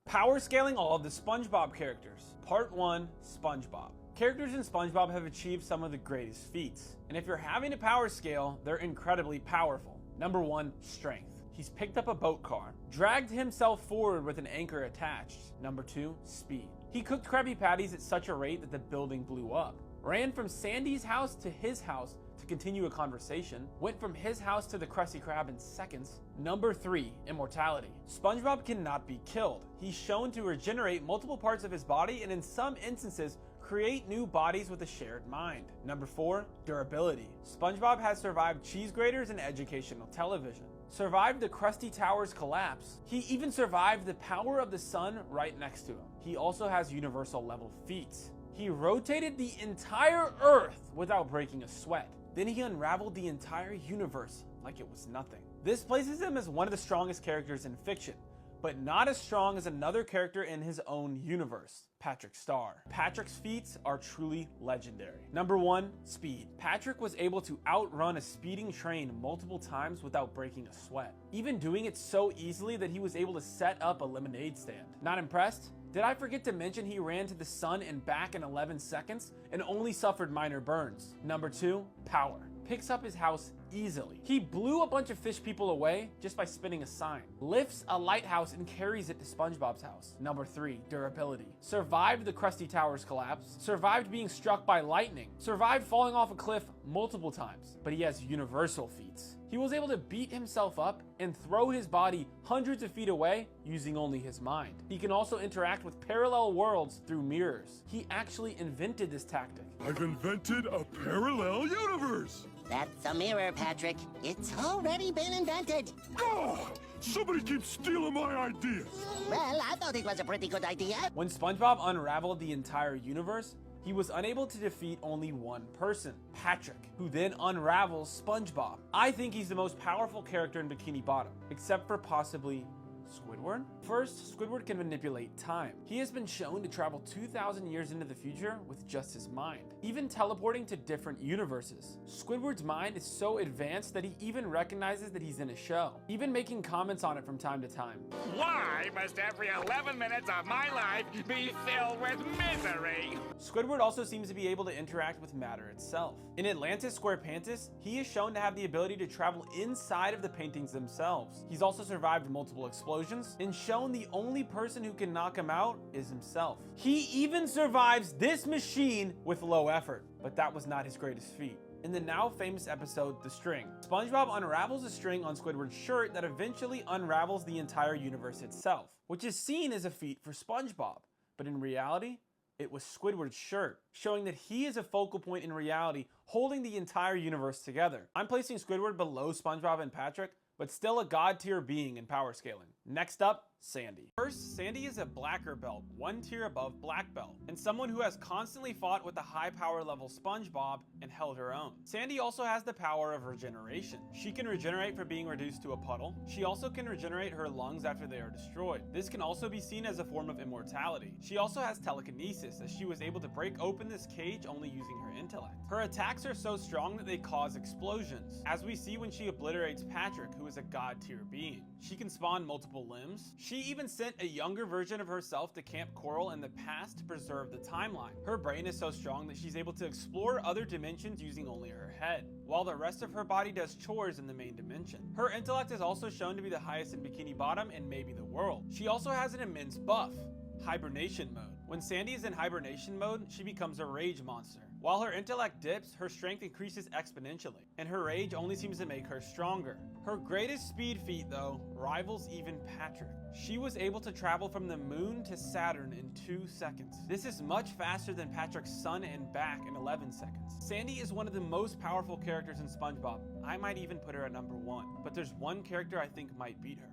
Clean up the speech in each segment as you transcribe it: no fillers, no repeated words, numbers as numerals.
Power scaling all of the SpongeBob characters. Part 1, SpongeBob. Characters in SpongeBob have achieved some of the greatest feats, and if you're having to power scale, they're incredibly powerful. Number 1, strength. He's picked up a boat car, dragged himself forward with an anchor attached. Number 2, speed. He cooked Krabby Patties at such a rate that the building blew up, ran from Sandy's house to his house to continue a conversation, went from his house to the Krusty Krab in seconds. Number 3, immortality. SpongeBob cannot be killed. He's shown to regenerate multiple parts of his body and in some instances create new bodies with a shared mind. Number 4, durability. SpongeBob has survived cheese graters and educational television, survived the Krusty Tower's collapse. He even survived the power of the sun right next to him. He also has universal level feats. He rotated the entire Earth without breaking a sweat. Then he unraveled the entire universe like it was nothing. This places him as one of the strongest characters in fiction, but not as strong as another character in his own universe, Patrick Star. Patrick's feats are truly legendary. Number 1, speed. Patrick was able to outrun a speeding train multiple times without breaking a sweat, even doing it so easily that he was able to set up a lemonade stand. Not impressed? Did I forget to mention he ran to the sun and back in 11 seconds and only suffered minor burns? Number 2, power. Picks up his house easily. He blew a bunch of fish people away just by spinning a sign. Lifts a lighthouse and carries it to SpongeBob's house. Number 3, durability. Survived the Krusty Tower's collapse, survived being struck by lightning, survived falling off a cliff multiple times, but he has universal feats. He was able to beat himself up and throw his body hundreds of feet away using only his mind. He can also interact with parallel worlds through mirrors. He actually invented this tactic. I've invented a parallel universe! That's a mirror, Patrick. It's already been invented. Oh, somebody keeps stealing my ideas! Well, I thought it was a pretty good idea. When SpongeBob unraveled the entire universe, he was unable to defeat only one person, Patrick, who then unravels SpongeBob. I think he's the most powerful character in Bikini Bottom, except for possibly Squidward? First, Squidward can manipulate time. He has been shown to travel 2,000 years into the future with just his mind, even teleporting to different universes. Squidward's mind is so advanced that he even recognizes that he's in a show, even making comments on it from time to time. Why must every 11 minutes of my life be filled with misery? Squidward also seems to be able to interact with matter itself. In Atlantis Squarepantis, he is shown to have the ability to travel inside of the paintings themselves. He's also survived multiple explosions and shown the only person who can knock him out is himself. He even survives this machine with low effort, but that was not his greatest feat. In the now famous episode, The String, SpongeBob unravels a string on Squidward's shirt that eventually unravels the entire universe itself, which is seen as a feat for SpongeBob, but in reality, it was Squidward's shirt, showing that he is a focal point in reality, holding the entire universe together. I'm placing Squidward below SpongeBob and Patrick, but still a god tier being in power scaling. Next up, Sandy. First, Sandy is a blacker belt, one tier above black belt, and someone who has constantly fought with the high power level SpongeBob and held her own. Sandy also has the power of regeneration. She can regenerate from being reduced to a puddle. She also can regenerate her lungs after they are destroyed. This can also be seen as a form of immortality. She also has telekinesis, as she was able to break open this cage only using her intellect. Her attacks are so strong that they cause explosions, as we see when she obliterates Patrick, who is a god tier being. She can spawn multiple limbs. She even sent a younger version of herself to Camp Coral in the past to preserve the timeline. Her brain is so strong that she's able to explore other dimensions using only her head, while the rest of her body does chores in the main dimension. Her intellect is also shown to be the highest in Bikini Bottom and maybe the world. She also has an immense buff, hibernation mode. When Sandy is in hibernation mode, she becomes a rage monster. While her intellect dips, her strength increases exponentially, and her rage only seems to make her stronger. Her greatest speed feat, though, rivals even Patrick. She was able to travel from the moon to Saturn in 2 seconds. This is much faster than Patrick's sun and back in 11 seconds. Sandy is one of the most powerful characters in SpongeBob. I might even put her at number 1, but there's one character I think might beat her.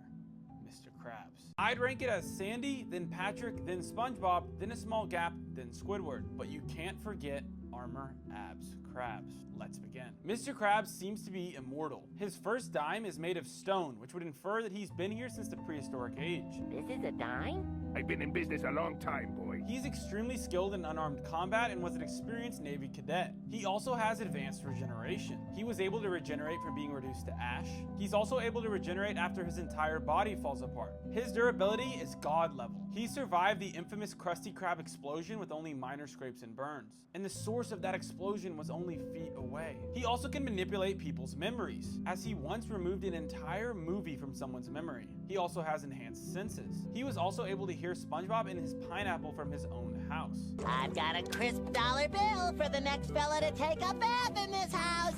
Mr. Krabs. I'd rank it as Sandy, then Patrick, then SpongeBob, then a small gap, then Squidward. But you can't forget armor, abs, Krabs. Let's begin. Mr. Krabs seems to be immortal. His first dime is made of stone, which would infer that he's been here since the prehistoric age. This is a dime? I've been in business a long time, boy. He's extremely skilled in unarmed combat and was an experienced Navy cadet. He also has advanced regeneration. He was able to regenerate from being reduced to ash. He's also able to regenerate after his entire body falls apart. His durability is god level. He survived the infamous Krusty Krab explosion with only minor scrapes and burns, and the source of that explosion was only feet away. He also can manipulate people's memories, as he once removed an entire movie from someone's memory. He also has enhanced senses. He was also able to hear SpongeBob in his pineapple from his own house. I've got a crisp dollar bill for the next fella to take a bath in this house.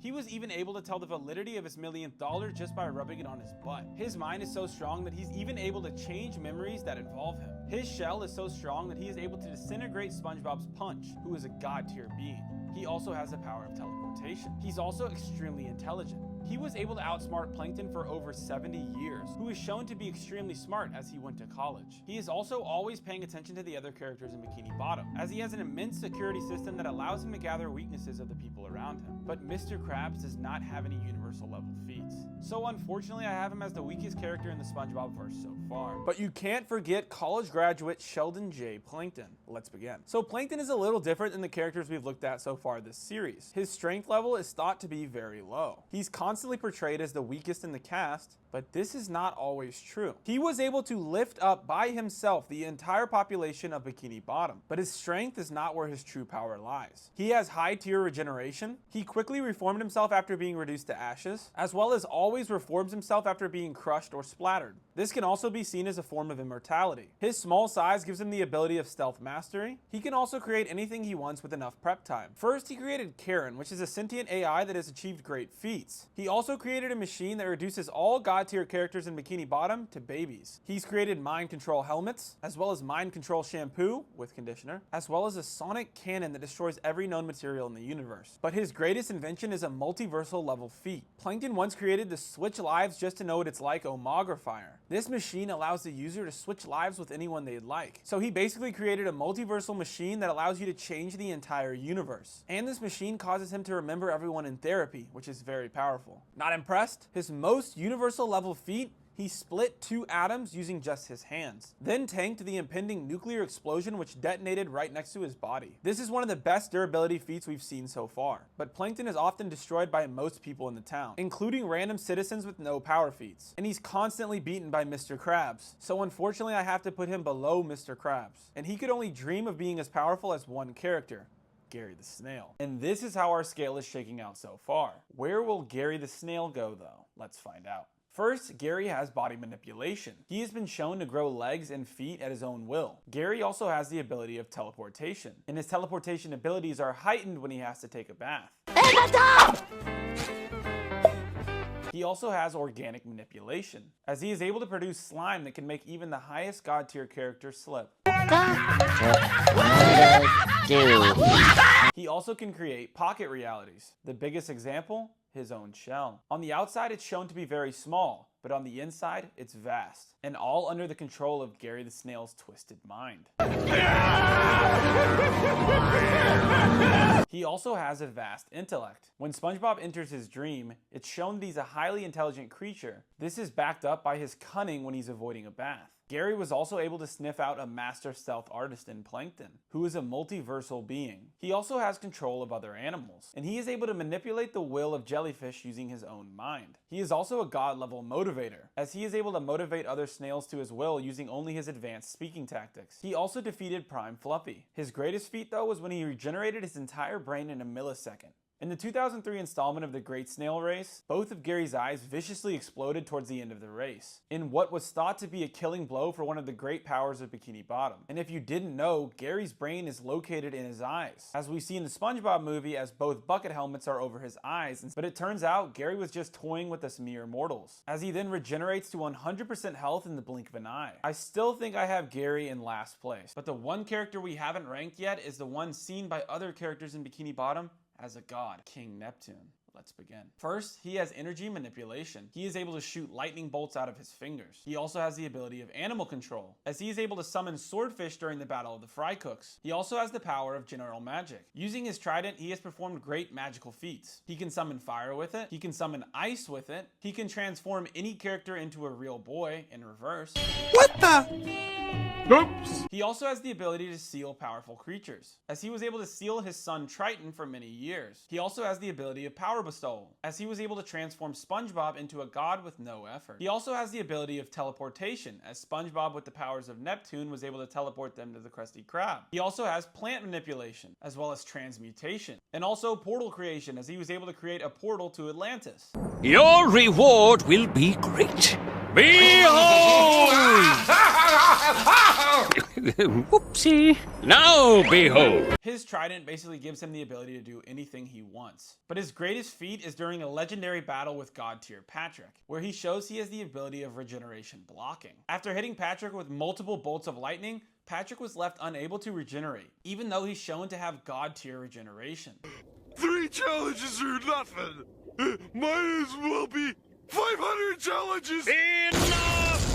He was even able to tell the validity of his millionth dollar just by rubbing it on his butt. His mind is so strong that he's even able to change memories that involve him. His shell is so strong that he is able to disintegrate SpongeBob's punch, who is a god tier being. He also has the power of teleportation. He's also extremely intelligent. He was able to outsmart Plankton for over 70 years, who is shown to be extremely smart as he went to college. He is also always paying attention to the other characters in Bikini Bottom, as he has an immense security system that allows him to gather weaknesses of the people around him. But Mr. Krabs does not have any universal level feats. So unfortunately, I have him as the weakest character in the SpongeBob verse so far. But you can't forget college graduate Sheldon J. Plankton. Let's begin. So Plankton is a little different than the characters we've looked at so far this series. His strength level is thought to be very low. He's constantly portrayed as the weakest in the cast, but this is not always true. He was able to lift up by himself the entire population of Bikini Bottom, but his strength is not where his true power lies. He has high tier regeneration. He quickly reformed himself after being reduced to ashes, as well as always reforms himself after being crushed or splattered. This can also be seen as a form of immortality. His small size gives him the ability of stealth mastery. He can also create anything he wants with enough prep time. First, he created Karen, which is a sentient AI that has achieved great feats. He also created a machine that reduces all god tier characters in Bikini Bottom to babies. He's created mind control helmets, as well as mind control shampoo with conditioner, as well as a sonic cannon that destroys every known material in the universe. But his greatest invention is a multiversal level feat. Plankton once created the Switch Lives Just to Know What It's Like Omogrifier. This machine allows the user to switch lives with anyone they'd like. So he basically created a multiversal machine that allows you to change the entire universe. And this machine causes him to remember everyone in therapy, which is very powerful. Not impressed? His most universal level feat? He split 2 atoms using just his hands, then tanked the impending nuclear explosion which detonated right next to his body. This is one of the best durability feats we've seen so far, but Plankton is often destroyed by most people in the town, including random citizens with no power feats, and he's constantly beaten by Mr. Krabs. So unfortunately I have to put him below Mr. Krabs, and he could only dream of being as powerful as one character, Gary the Snail. And this is how our scale is shaking out so far. Where will Gary the Snail go though? Let's find out. First, Gary has body manipulation. He has been shown to grow legs and feet at his own will. Gary also has the ability of teleportation, and his teleportation abilities are heightened when he has to take a bath. He also has organic manipulation, as he is able to produce slime that can make even the highest god tier character slip. He also can create pocket realities. The biggest example? His own shell. On the outside, it's shown to be very small, but on the inside, it's vast, and all under the control of Gary the Snail's twisted mind. He also has a vast intellect. When SpongeBob enters his dream, it's shown that he's a highly intelligent creature. This is backed up by his cunning when he's avoiding a bath. Gary was also able to sniff out a master stealth artist in Plankton, who is a multiversal being. He also has control of other animals, and he is able to manipulate the will of jellyfish using his own mind. He is also a god-level motivator, as he is able to motivate other snails to his will using only his advanced speaking tactics. He also defeated Prime Fluffy. His greatest feat though was when he regenerated his entire brain in a millisecond. In the 2003 installment of the Great Snail Race, both of Gary's eyes viciously exploded towards the end of the race, in what was thought to be a killing blow for one of the great powers of Bikini Bottom. And if you didn't know, Gary's brain is located in his eyes, as we see in the SpongeBob movie as both bucket helmets are over his eyes, but it turns out Gary was just toying with us mere mortals, as he then regenerates to 100% health in the blink of an eye. I still think I have Gary in last place, but the one character we haven't ranked yet is the one seen by other characters in Bikini Bottom as a god, King Neptune. Let's begin. First, he has energy manipulation. He is able to shoot lightning bolts out of his fingers. He also has the ability of animal control, as he is able to summon swordfish during the Battle of the Fry Cooks. He also has the power of general magic. Using his trident, he has performed great magical feats. He can summon fire with it. He can summon ice with it. He can transform any character into a real boy in reverse. What the? Oops. He also has the ability to seal powerful creatures, as he was able to seal his son Triton for many years. He also has the ability of power bestowal, as he was able to transform SpongeBob into a god with no effort. He also has the ability of teleportation, as SpongeBob with the powers of Neptune was able to teleport them to the Krusty Krab. He also has plant manipulation, as well as transmutation, and also portal creation, as he was able to create a portal to Atlantis. Your reward will be great. Behold! Whoopsie. Now behold. His trident basically gives him the ability to do anything he wants. But his greatest feat is during a legendary battle with God tier Patrick, where he shows he has the ability of regeneration blocking. After hitting Patrick with multiple bolts of lightning, Patrick was left unable to regenerate, even though he's shown to have God tier regeneration. 3 challenges are nothing. Might as well be 500 challenges. Enough!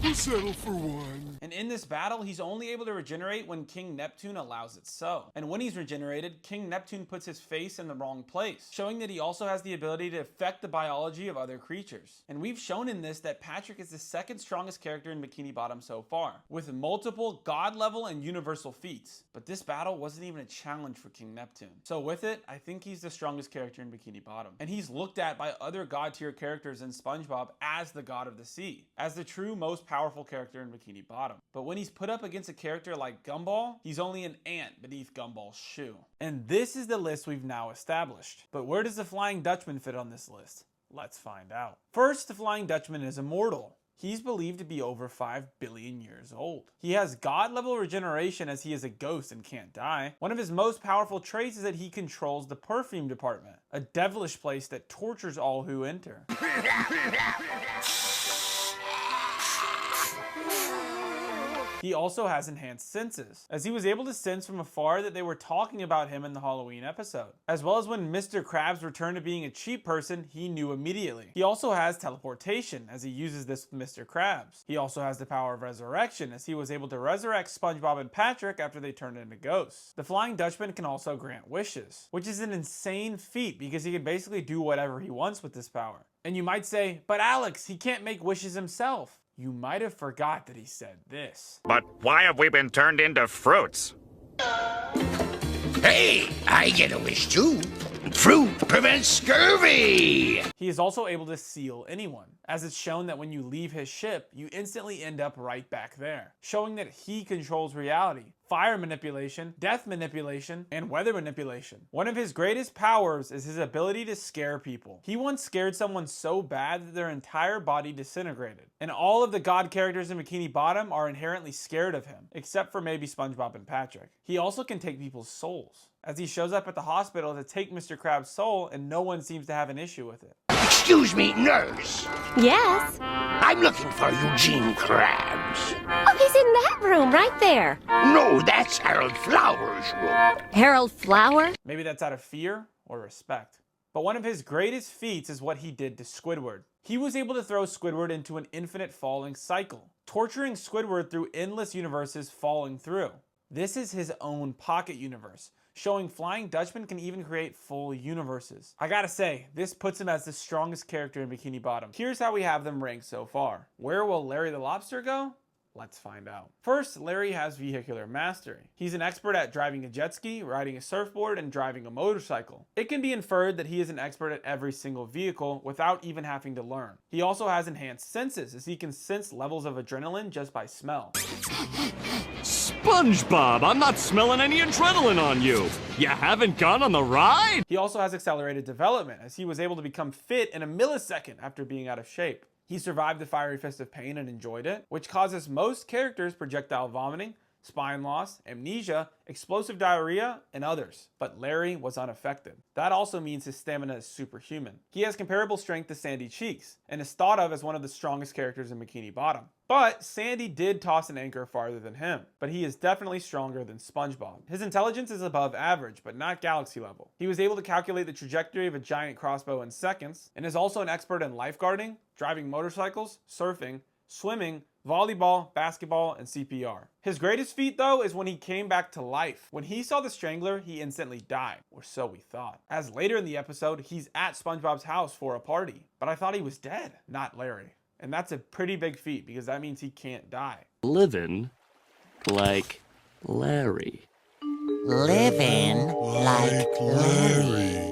We'll settle for 1. And in this battle, he's only able to regenerate when King Neptune allows it so. And when he's regenerated, King Neptune puts his face in the wrong place, showing that he also has the ability to affect the biology of other creatures. And we've shown in this that Patrick is the second strongest character in Bikini Bottom so far, with multiple god level and universal feats. But this battle wasn't even a challenge for King Neptune. So with it, I think he's the strongest character in Bikini Bottom. And he's looked at by other god tier characters in SpongeBob as the god of the sea, as the true most powerful character in Bikini Bottom. But when he's put up against a character like Gumball, he's only an ant beneath Gumball's shoe. And this is the list we've now established. But where does the Flying Dutchman fit on this list? Let's find out. First, the Flying Dutchman is immortal. He's believed to be over 5 billion years old. He has god-level regeneration as he is a ghost and can't die. One of his most powerful traits is that he controls the perfume department, a devilish place that tortures all who enter. He also has enhanced senses, as he was able to sense from afar that they were talking about him in the Halloween episode. As well as when Mr. Krabs returned to being a cheap person, he knew immediately. He also has teleportation, as he uses this with Mr. Krabs. He also has the power of resurrection, as he was able to resurrect SpongeBob and Patrick after they turned into ghosts. The Flying Dutchman can also grant wishes, which is an insane feat because he can basically do whatever he wants with this power. And you might say, but Alex, he can't make wishes himself. You might have forgot that he said this. But why have we been turned into fruits? Hey, I get a wish too. Fruit prevents scurvy! He is also able to seal anyone, as it's shown that when you leave his ship, you instantly end up right back there, showing that he controls reality, fire manipulation, death manipulation, and weather manipulation. One of his greatest powers is his ability to scare people. He once scared someone so bad that their entire body disintegrated, and all of the god characters in Bikini Bottom are inherently scared of him, except for maybe SpongeBob and Patrick. He also can take people's souls, as he shows up at the hospital to take Mr. Krabs' soul and no one seems to have an issue with it. Excuse me, nurse. Yes? I'm looking for Eugene Krabs. Oh, he's in that room right there. No, that's Harold Flowers' room. Harold Flower? Maybe that's out of fear or respect. But one of his greatest feats is what he did to Squidward. He was able to throw Squidward into an infinite falling cycle, torturing Squidward through endless universes falling through. This is his own pocket universe, showing Flying Dutchman can even create full universes. I gotta say, this puts him as the strongest character in Bikini Bottom. Here's how we have them ranked so far. Where will Larry the Lobster go? Let's find out. First, Larry has vehicular mastery. He's an expert at driving a jet ski, riding a surfboard, and driving a motorcycle. It can be inferred that he is an expert at every single vehicle without even having to learn. He also has enhanced senses, as he can sense levels of adrenaline just by smell. SpongeBob, I'm not smelling any adrenaline on you. You haven't gone on the ride? He also has accelerated development, as he was able to become fit in a millisecond after being out of shape. He survived the fiery fist of pain and enjoyed it, which causes most characters projectile vomiting, spine loss, amnesia, explosive diarrhea, and others. But Larry was unaffected. That also means his stamina is superhuman. He has comparable strength to Sandy Cheeks, and is thought of as one of the strongest characters in Bikini Bottom. But Sandy did toss an anchor farther than him, but he is definitely stronger than SpongeBob. His intelligence is above average, but not galaxy level. He was able to calculate the trajectory of a giant crossbow in seconds, and is also an expert in lifeguarding, driving motorcycles, surfing, swimming, volleyball, basketball, and CPR. His greatest feat though is when he came back to life. When he saw the Strangler, he instantly died, or so we thought. As later in the episode, he's at SpongeBob's house for a party, but I thought he was dead, not Larry. And that's a pretty big feat because that means he can't die. Living like Larry. Living like Larry.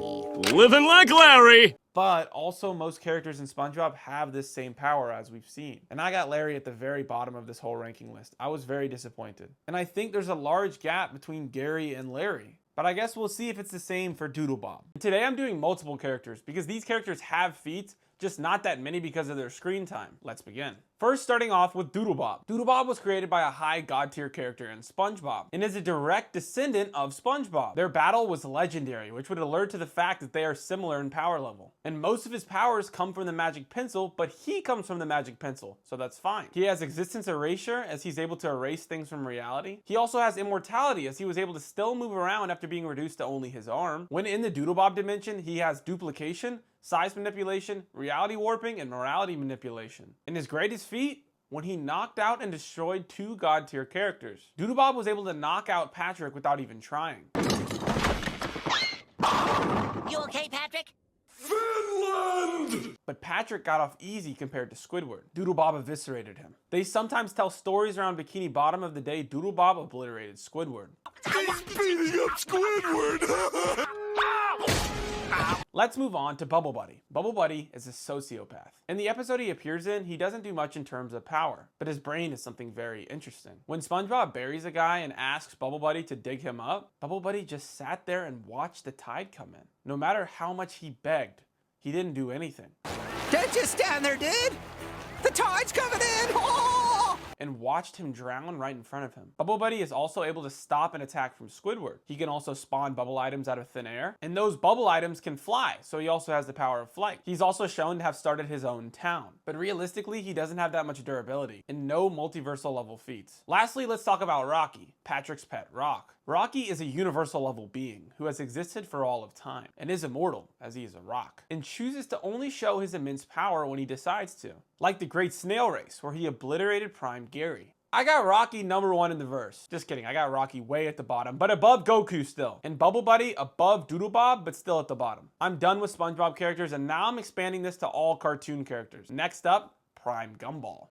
Living like Larry! But also most characters in SpongeBob have this same power as we've seen. And I got Larry at the very bottom of this whole ranking list. I was very disappointed. And I think there's a large gap between Gary and Larry. But I guess we'll see if it's the same for Doodlebob. Today I'm doing multiple characters because these characters have feats, just not that many because of their screen time. Let's begin. First, starting off with Doodlebob. Doodlebob was created by a high god tier character in SpongeBob and is a direct descendant of SpongeBob. Their battle was legendary, which would alert to the fact that they are similar in power level. And most of his powers come from the magic pencil, but he comes from the magic pencil, so that's fine. He has existence erasure, as he's able to erase things from reality. He also has immortality, as he was able to still move around after being reduced to only his arm. When in the Doodlebob dimension, he has duplication, size manipulation, reality warping, and morality manipulation. And his greatest feat? When he knocked out and destroyed 2 god tier characters. Doodlebob was able to knock out Patrick without even trying. You okay, Patrick? Finland! But Patrick got off easy compared to Squidward. Doodlebob eviscerated him. They sometimes tell stories around Bikini Bottom of the day Doodlebob obliterated Squidward. He's beating up Squidward! Let's move on to Bubble Buddy. Bubble Buddy is a sociopath. In the episode he appears in, he doesn't do much in terms of power, but his brain is something very interesting. When SpongeBob buries a guy and asks Bubble Buddy to dig him up, Bubble Buddy just sat there and watched the tide come in. No matter how much he begged, he didn't do anything. Don't just stand there, dude! The tide's coming in! Oh! And watched him drown right in front of him. Bubble Buddy is also able to stop an attack from Squidward. He can also spawn bubble items out of thin air, and those bubble items can fly, so he also has the power of flight. He's also shown to have started his own town, but realistically, he doesn't have that much durability, and no multiversal level feats. Lastly, let's talk about Rocky, Patrick's pet rock. Rocky is a universal level being who has existed for all of time and is immortal as he is a rock and chooses to only show his immense power when he decides to. Like the Great Snail Race where he obliterated Prime Gary. I got Rocky number 1 in the verse. Just kidding, I got Rocky way at the bottom, but above Goku still. And Bubble Buddy above Doodlebob, but still at the bottom. I'm done with SpongeBob characters and now I'm expanding this to all cartoon characters. Next up, Prime Gumball.